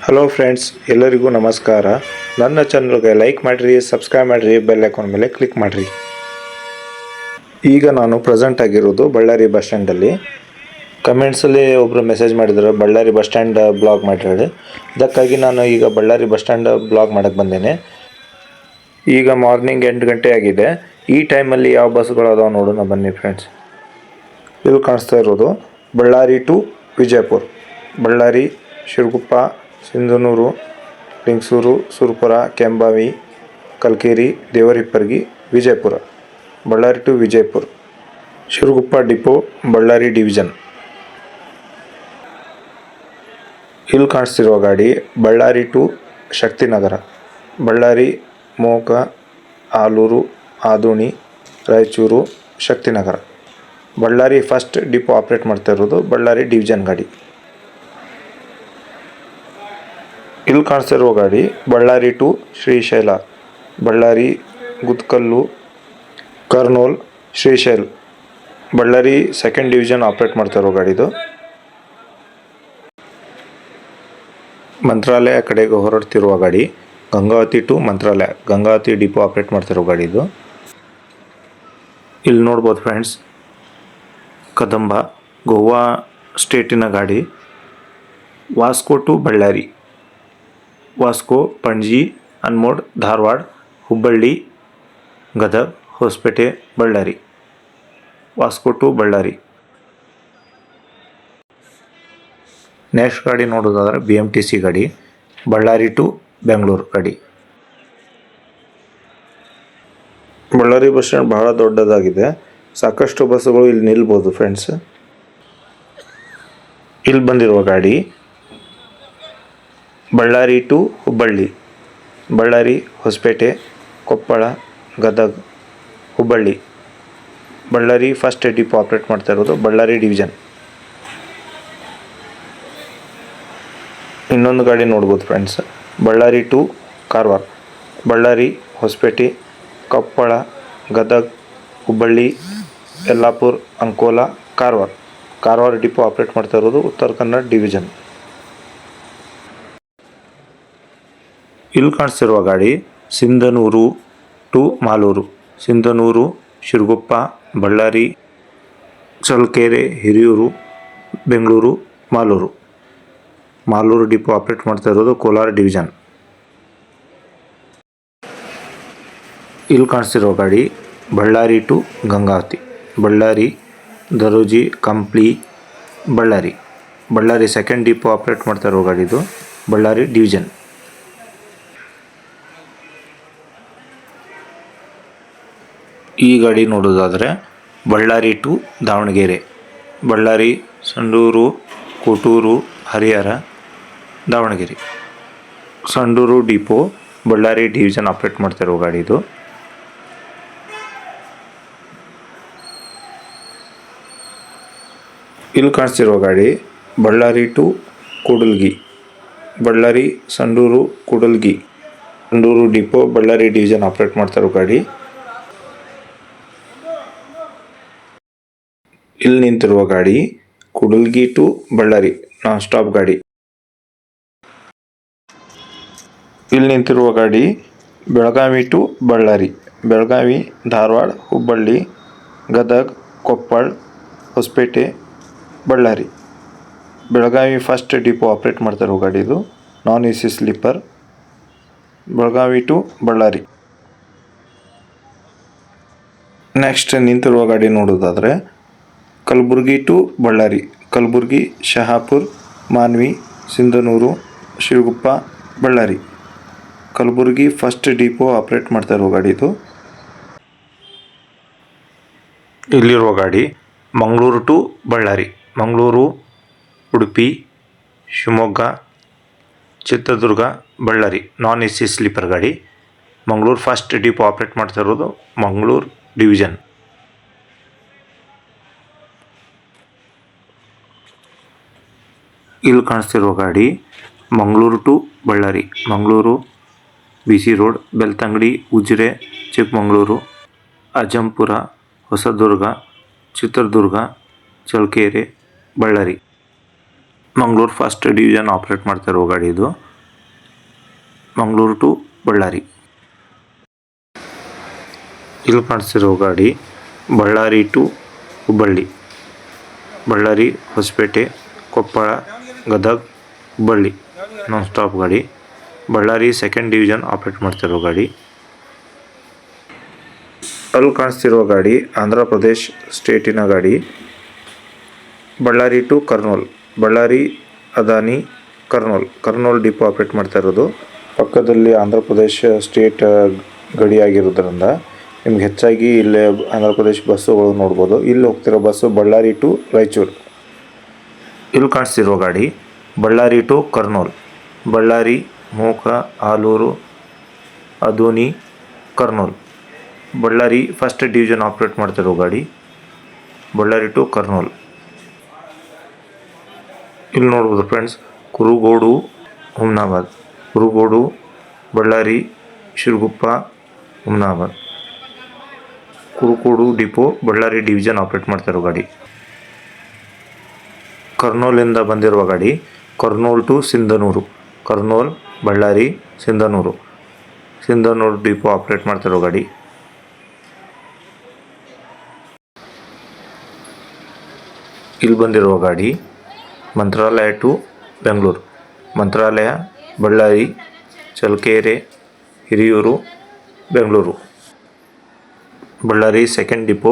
Hello friends, ಎಲ್ಲರಿಗೂ ನಮಸ್ಕಾರ. ನನ್ನ ಚಾನಲ್ಗೆ ಲೈಕ್ ಮಾಡಿರಿ, ಸಬ್ಸ್ಕ್ರೈಬ್ ಮಾಡಿರಿ, ಬೆಲ್ ಐಕಾನ್ ಮೇಲೆ ಕ್ಲಿಕ್ ಮಾಡಿರಿ. ಈಗ ನಾನು ಪ್ರೆಸೆಂಟ್ ಆಗಿರೋದು ಬಳ್ಳಾರಿ ಬಸ್ ಸ್ಟ್ಯಾಂಡಲ್ಲಿ. ಕಮೆಂಟ್ಸಲ್ಲಿ ಒಬ್ಬರು ಮೆಸೇಜ್ ಮಾಡಿದ್ರು ಬಳ್ಳಾರಿ ಬಸ್ ಸ್ಟ್ಯಾಂಡ್ ಬ್ಲಾಗ್ ಮಾಡಿರೋದು. ಅದಕ್ಕಾಗಿ ನಾನು ಈಗ ಬಳ್ಳಾರಿ ಬಸ್ ಸ್ಟ್ಯಾಂಡ್ ಬ್ಲಾಗ್ ಮಾಡೋಕ್ಕೆ ಬಂದೇನೆ. ಈಗ ಮಾರ್ನಿಂಗ್ 8 ಗಂಟೆ ಆಗಿದೆ. ಈ ಟೈಮಲ್ಲಿ ಯಾವ ಬಸ್ಗಳು ಅದಾವೆ ನೋಡೋಣ ಬನ್ನಿ ಫ್ರೆಂಡ್ಸ್. ಇಲ್ಲಿ ಕಾಣಿಸ್ತಾ ಇರೋದು Ballari to Vijayapura, Ballari, Siruguppa, Sindhanur, Lingsugur, Surapura, Kembhavi, Kalkeri, Devarahipparagi, Vijayapura. Ballari to Vijayapura, Siruguppa depot, Ballari division. ಇಲ್ಲಿ ಕಾಣಿಸ್ತಿರುವ ಗಾಡಿ Ballari to Shaktinagar, Ballari, Moka, Alur, Adoni, Raichur, Shaktinagar. Ballari first depot operate ಮಾಡ್ತಾ ಇರೋದು ಬಳ್ಳಾರಿ ಡಿವಿಷನ್ ಗಾಡಿ. ಇಲ್ಲಿ ಕಾಣಿಸ್ತಿರುವ ಗಾಡಿ Ballari to Srisaila, Ballari, Guntakal, Kurnool, Srishail. Ballari second division operate ಮಾಡ್ತಾ ಇರೋ ಗಾಡಿದು. ಮಂತ್ರಾಲಯ ಕಡೆಗೆ ಹೊರಡ್ತಿರುವ ಗಾಡಿ Gangavathi to Mantralaya, Gangavathi depot operate ಮಾಡ್ತಿರೋ ಗಾಡಿದು. ಇಲ್ಲಿ ನೋಡ್ಬೋದು ಫ್ರೆಂಡ್ಸ್, ಕದಂಬ, ಗೋವಾ ಸ್ಟೇಟಿನ ಗಾಡಿ. Vasco to Ballari, Vasco, Panaji, Anmod, Dharwad, Hubballi, Gadag, Hosapete, Ballari. Vasco to Ballari. Next ಗಾಡಿ ನೋಡೋದಾದ್ರೆ BMTC ಗಾಡಿ, ಬಳ್ಳಾರಿ ಟು ಬೆಂಗಳೂರು ಗಾಡಿ. ಬಳ್ಳಾರಿ ಬಸ್ ಸ್ಟ್ಯಾಂಡ್ ಬಹಳ ದೊಡ್ಡದಾಗಿದೆ, ಸಾಕಷ್ಟು ಬಸ್ಸುಗಳು ಇಲ್ಲಿ ನಿಲ್ಬೋದು ಫ್ರೆಂಡ್ಸ್. ಇಲ್ಲಿ ಬಂದಿರುವ ಗಾಡಿ Ballari to Hubballi, Ballari, Hosapete, Koppal, Gadag, Hubballi. Ballari first depot operate ಮಾಡ್ತಾ ಇರೋದು ಬಳ್ಳಾರಿ ಡಿವಿಷನ್. ಇನ್ನೊಂದು ಗಾಡಿ ನೋಡ್ಬೋದು friends, Ballari to Karwar, Ballari, Hosapete, Koppal, Gadag, Hubballi, Yellapur, Ankola, Karwar. Karwar depot operate ಮಾಡ್ತಾ ಇರೋದು ಉತ್ತರ ಕನ್ನಡ ಡಿವಿಷನ್. ಇಲ್ಲಿ ಕಾಣಿಸ್ತಿರುವ ಗಾಡಿ Sindhanur to Malur, Sindhanur, Siruguppa, Ballari, Challakere, Hiriyur, Bengaluru, Malur. Malur depot operate ಮಾಡ್ತಾ ಇರೋದು ಕೋಲಾರ ಡಿವಿಷನ್. ಇಲ್ಲಿ ಕಾಣಿಸ್ತಿರೋ ಗಾಡಿ Ballari to Gangavathi, Ballari, Daroji, Kampli, Ballari. Ballari second depot operate ಮಾಡ್ತಾ ಇರೋ ಗಾಡಿದು ಬಳ್ಳಾರಿ ಡಿವಿಷನ್. ಈ ಗಾಡಿ ನೋಡೋದಾದರೆ Ballari to Davanagere, Ballari, Sandur, Kotturu, Harihara, Davanagere. Sandur depot Ballari division operate ಮಾಡ್ತಿರೋ ಗಾಡಿದು. ಇಲ್ಲಿ ಕಾಣಿಸ್ತಿರೋ ಗಾಡಿ Ballari to Kudligi, Ballari, Sandur, Kudligi. Sandur depot Ballari division operate ಮಾಡ್ತಿರೋ ಗಾಡಿ. ಇಲ್ಲಿ ನಿಂತಿರುವ ಗಾಡಿ Kudligi to Ballari non stop ಗಾಡಿ. ಇಲ್ಲಿ ನಿಂತಿರುವ ಗಾಡಿ Belagavi to Ballari, Belagavi, Dharwad, Hubballi, Gadag, Koppal, Hosapete, Ballari. Belagavi first depot operate ಮಾಡ್ತಿರೋ ಗಾಡಿದು non AC sleeper, Belagavi to Ballari. Next ನಿಂತಿರುವ ಗಾಡಿ ನೋಡೋದಾದರೆ Kalaburagi to Ballari, Kalaburagi, Shahapur, Manvi, Sindhanur, Siruguppa, Ballari. Kalaburagi first depot operate ಮಾಡ್ತಾ ಇರೋ ಗಾಡಿದು. ಇಲ್ಲಿರುವ ಗಾಡಿ Mangaluru to Ballari, Mangaluru, Udupi, Shivamogga, Chitradurga, Ballari. Non AC sleeper ಗಾಡಿ. ಮಂಗಳೂರು ಫಸ್ಟ್ ಡಿಪೋ ಆಪ್ರೇಟ್ ಮಾಡ್ತಾ ಇರೋದು ಮಂಗಳೂರು ಡಿವಿಷನ್. ಇಲ್ಲಿ ಕಾಣಿಸ್ತಿರುವ ಗಾಡಿ Mangaluru to Ballari, Mangaluru, BC road, Belthangady, Ujire, Chikkamagaluru, Ajjampura, Hosadurga, Chitradurga, Challakere, Ballari. Mangaluru first division operate ಮಾಡ್ತಾ ಇರೋ ಗಾಡಿ ಇದು. ಮಂಗಳೂರು ಟು ಬಳ್ಳಾರಿ. ಇಲ್ಲಿ ಕಾಣಿಸ್ತಿರೋ ಗಾಡಿ Ballari to Hubballi, Ballari Hosapete Koppal Gadag Hubballi non stop ಗಾಡಿ. ಬಳ್ಳಾರಿ ಸೆಕೆಂಡ್ ಡಿವಿಷನ್ ಆಪ್ರೇಟ್ ಮಾಡ್ತಿರೋ ಗಾಡಿ. ಅಲ್ಲಿ ಕಾಣಿಸ್ತಿರೋ ಗಾಡಿ ಆಂಧ್ರ ಪ್ರದೇಶ್ ಸ್ಟೇಟಿನ ಗಾಡಿ, Ballari to Kurnool, Ballari Adoni Kurnool depot operate ಮಾಡ್ತಾ ಇರೋದು. ಪಕ್ಕದಲ್ಲಿ ಆಂಧ್ರ ಪ್ರದೇಶ್ ಸ್ಟೇಟ್ ಗಡಿ ಆಗಿರೋದ್ರಿಂದ ನಿಮ್ಗೆ ಹೆಚ್ಚಾಗಿ ಇಲ್ಲೇ ಆಂಧ್ರ ಪ್ರದೇಶ್ ಬಸ್ಸುಗಳು ನೋಡ್ಬೋದು. ಇಲ್ಲಿ ಹೋಗ್ತಿರೋ ಬಸ್ಸು ಬಳ್ಳಾರಿ ಟು ರಾಯಚೂರು. ಇಲ್ಲಿ ಕಾಣಿಸ್ತಿರೋ ಗಾಡಿ Ballari to Kurnool, Ballari Moka Alur Adoni Kurnool, Ballari first division operate ಮಾಡ್ತಿರೋ ಗಾಡಿ, ಬಳ್ಳಾರಿ ಟು ಕರ್ನೂಲ್. ಇಲ್ಲಿ ನೋಡ್ಬೋದು friends, Kurugodu Humnabad, Kurugodu Ballari Siruguppa Humnabad, Kurugodu depot Ballari division operate ಮಾಡ್ತಿರೋ ಗಾಡಿ. ಕರ್ನೂಲಿಂದ ಬಂದಿರುವ ಗಾಡಿ Kurnool to Sindhanur, Kurnool Ballari Sindhanur depot operate ಮಾಡ್ತಿರೋ ಗಾಡಿ. ಇಲ್ಲಿ ಬಂದಿರುವ ಗಾಡಿ Mantralayam to Bengaluru, Mantralayam Ballari Challakere Hiriyur Bengaluru, Ballari second depot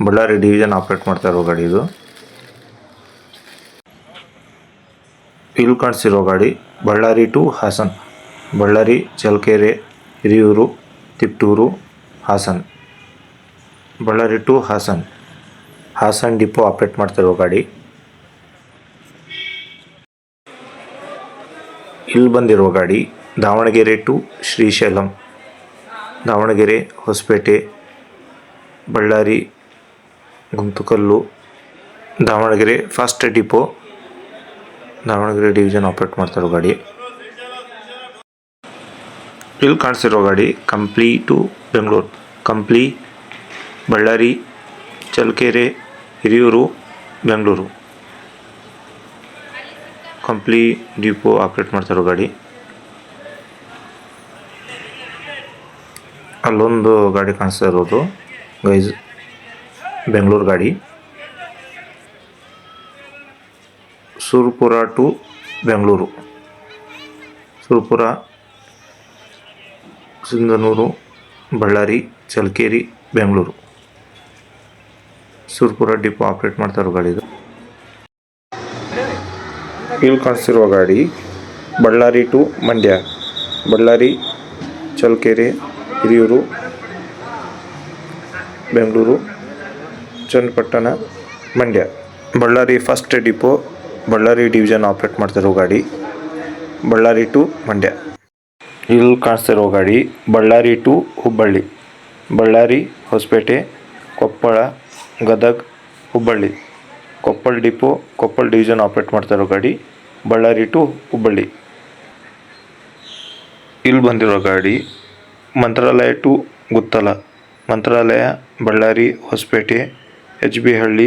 Ballari division operate ಮಾಡ್ತಾ ಇರೋ ಗಾಡಿ ಇದು. ಇಲ್ಲಿ ಕಾಣಿಸ್ತಿರೋ ಗಾಡಿ Ballari to Hassan, Ballari Challakere Hiriyur Tiptur Hassan, Ballari to Hassan depot operate ಮಾಡ್ತಿರೋ ಗಾಡಿ. ಇಲ್ಲಿ ಬಂದಿರೋ ಗಾಡಿ Davanagere to Srisailam, Davanagere Hosapete Ballari Guntakal, Davanagere first depot Davanagere division operate ಮಾಡ್ತಿರೋ ಗಾಡಿ. ಇಲ್ಲಿ ಕಾಣಿಸ್ತಿರೋ ಗಾಡಿ Kampli to Bengaluru, Kampli Ballari Challakere Hiriyur Bengaluru, Kampli depot operate ಮಾಡ್ತಿರೋ ಗಾಡಿ. ಅಲ್ಲೊಂದು ಗಾಡಿ ಕಾಣಿಸ್ತಾ ಇರೋದು ಗೈಸ್ ಬೆಂಗಳೂರು ಗಾಡಿ, Surapura to Bengaluru, Surapura Sindhanur Ballari Challakere Bengaluru, Surapura depot operate ಮಾಡ್ತಾರೋ ಗಾಡಿ ಇದು. ಇಲ್ಲಿ ಕಾಣಿಸ್ತಿರುವ ಗಾಡಿ Ballari to Mandya, Ballari Challakere Hiriyur Bengaluru Channapatna Mandya, Ballari first depot Ballari division operate ಮಾಡ್ತಿರೋ ಗಾಡಿ, ಬಳ್ಳಾರಿ ಟು ಮಂಡ್ಯ. ಇಲ್ಲಿ ಕಾಣಿಸ್ತಿರೋ ಗಾಡಿ Ballari to Hubballi, Ballari Hosapete Koppal Gadag Hubballi, Koppal depot Koppal division operate ಮಾಡ್ತಿರೋ ಗಾಡಿ, ಬಳ್ಳಾರಿ ಟು ಹುಬ್ಬಳ್ಳಿ. ಇಲ್ಲಿ ಬಂದಿರೋ ಗಾಡಿ ಮಂತ್ರಾಲಯ ಟು ಗುತ್ತಲ, ಮಂತ್ರಾಲಯ ಬಳ್ಳಾರಿ ಹೊಸಪೇಟೆ HB ಹಳ್ಳಿ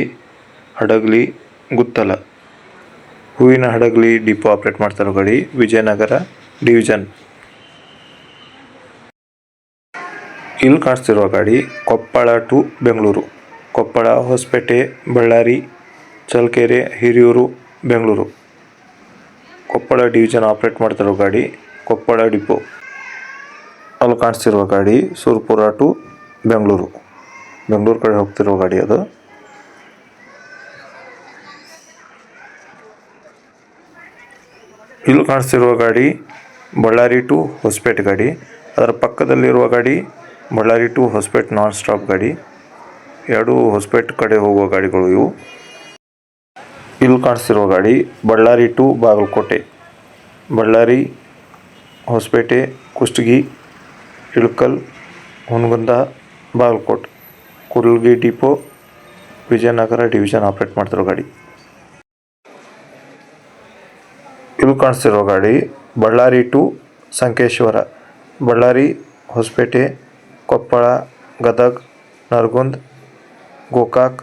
ಹಡಗಲಿ ಗುತ್ತಲ, ಹೂವಿನ ಹಡಗಲಿ ಡಿಪೋ ಆಪ್ರೇಟ್ ಮಾಡ್ತಿರೋ ಗಾಡಿ, ವಿಜಯನಗರ ಡಿವಿಷನ್. ಇಲ್ಲಿ ಕಾಣಿಸ್ತಿರೋ ಗಾಡಿ Koppal to Bengaluru, Koppal Hosapete Ballari Challakere Hiriyur Bengaluru, Koppal division operate ಮಾಡ್ತಿರೋ ಗಾಡಿ, ಕೊಪ್ಪಳ ಡಿಪೋ. ಅಲ್ಲಿ ಕಾಣಿಸ್ತಿರೋ ಗಾಡಿ ಸುರಪುರ ಟು ಬೆಂಗಳೂರು ಕಡೆ ಹೋಗ್ತಿರೋ ಗಾಡಿ ಅದು. ಇಲ್ಲಿ ಕಾಣಿಸ್ತಿರುವ ಗಾಡಿ ಬಳ್ಳಾರಿ ಟು ಹೊಸಪೇಟೆ ಗಾಡಿ, ಅದರ ಪಕ್ಕದಲ್ಲಿರುವ ಗಾಡಿ Ballari to Hosapete non stop ಗಾಡಿ, ಎರಡು ಹೊಸಪೇಟೆ ಕಡೆ ಹೋಗುವ ಗಾಡಿಗಳು ಇವು. ಇಲ್ಲಿ ಕಾಣಿಸ್ತಿರುವ ಗಾಡಿ Ballari to Bagalkot, Ballari Hosapete Kushtagi Ilkal Hungund Bagalkot, Kurlagi depot Vijayanagara division operate ಮಾಡ್ತಿರೋ ಗಾಡಿ. ಇಲ್ಲಿ ಕಾಣಿಸ್ತಿರೋ ಗಾಡಿ Ballari to Sankeshwar, Ballari Hosapete Koppal Gadag Nargund Gokak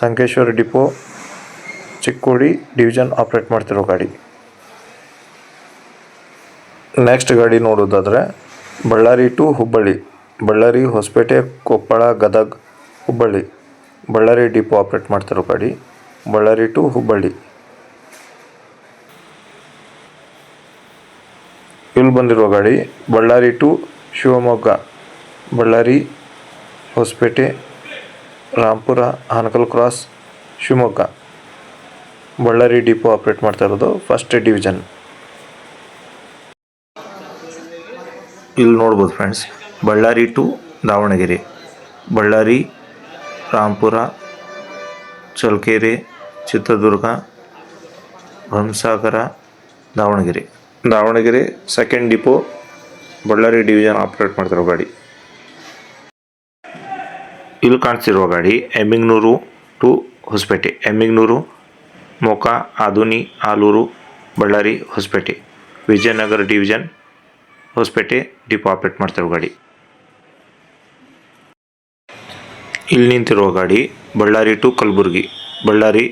Sankeshwar depot Chikkodi division operate ಮಾಡ್ತಿರೋ ಗಾಡಿ. ನೆಕ್ಸ್ಟ್ ಗಾಡಿ ನೋಡೋದಾದರೆ Ballari to Hubballi, Ballari Hosapete Koppal Gadag Hubballi, Ballari depot operate ಮಾಡ್ತಿರೋ ಗಾಡಿ ಬಳ್ಳಾರಿ ಟು ಹುಬ್ಬಳ್ಳಿ. ಇಲ್ಲಿ ಬಂದಿರೋ ಗಾಡಿ Ballari to Shivamogga, Ballari Hosapete Rampur Hanakal cross Shivamogga, Ballari depot operate ಮಾಡ್ತಾ ಇರೋದು ಫಸ್ಟ್ ಡಿವಿಷನ್. ಇಲ್ಲಿ ನೋಡ್ಬೋದು friends, Ballari to Davanagere, Ballari Rampur Challakere Chitradurga Bhamsagara Davanagere second depot Ballari division operate ಮಾಡ್ತಿರೋ ಗಾಡಿ. ಇಲ್ಲಿ ಕಾಣಿಸ್ತಿರುವ ಗಾಡಿ Emmiganur to Hosapete, Emmiganur Moka Adoni Alur Ballari Hosapete Vijayanagara division Hosapete depot operate ಮಾಡ್ತಿರೋ ಗಾಡಿ. ಇಲ್ಲಿ ನಿಂತಿರುವ ಗಾಡಿ Ballari to Kalaburagi, Ballari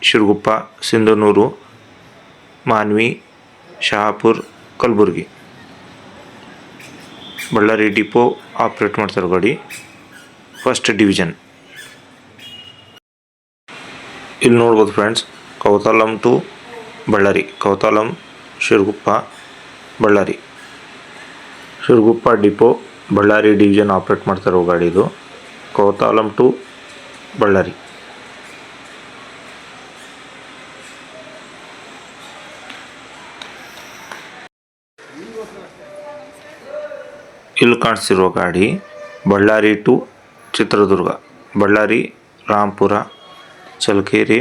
Siruguppa Sindhanur Manvi Shahapur Kalaburagi, Ballari depot operate ಮಾಡ್ತಿರೋ ಗಾಡಿ ಫಸ್ಟ್ ಡಿವಿಷನ್. ಇಲ್ಲಿ ನೋಡ್ಬೋದು friends, Kowthalam to Ballari, ಕೌತಾಲಂ Siruguppa Ballari, Siruguppa depot Ballari division operate ಮಾಡ್ತಿರೋ ಗಾಡಿ ಇದು ಕೌತಾಲಂ ಟು ಬಳ್ಳಾರಿ. ಇಲ್ಲಿ ಕಾಣಿಸ್ತಿರುವ ಗಾಡಿ Ballari to Chitradurga, Ballari Rampur Challakere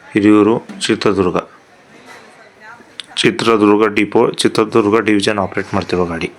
Hiriyur Chitradurga depot Chitradurga division operate ಮಾಡ್ತಿರೋ ಗಾಡಿ.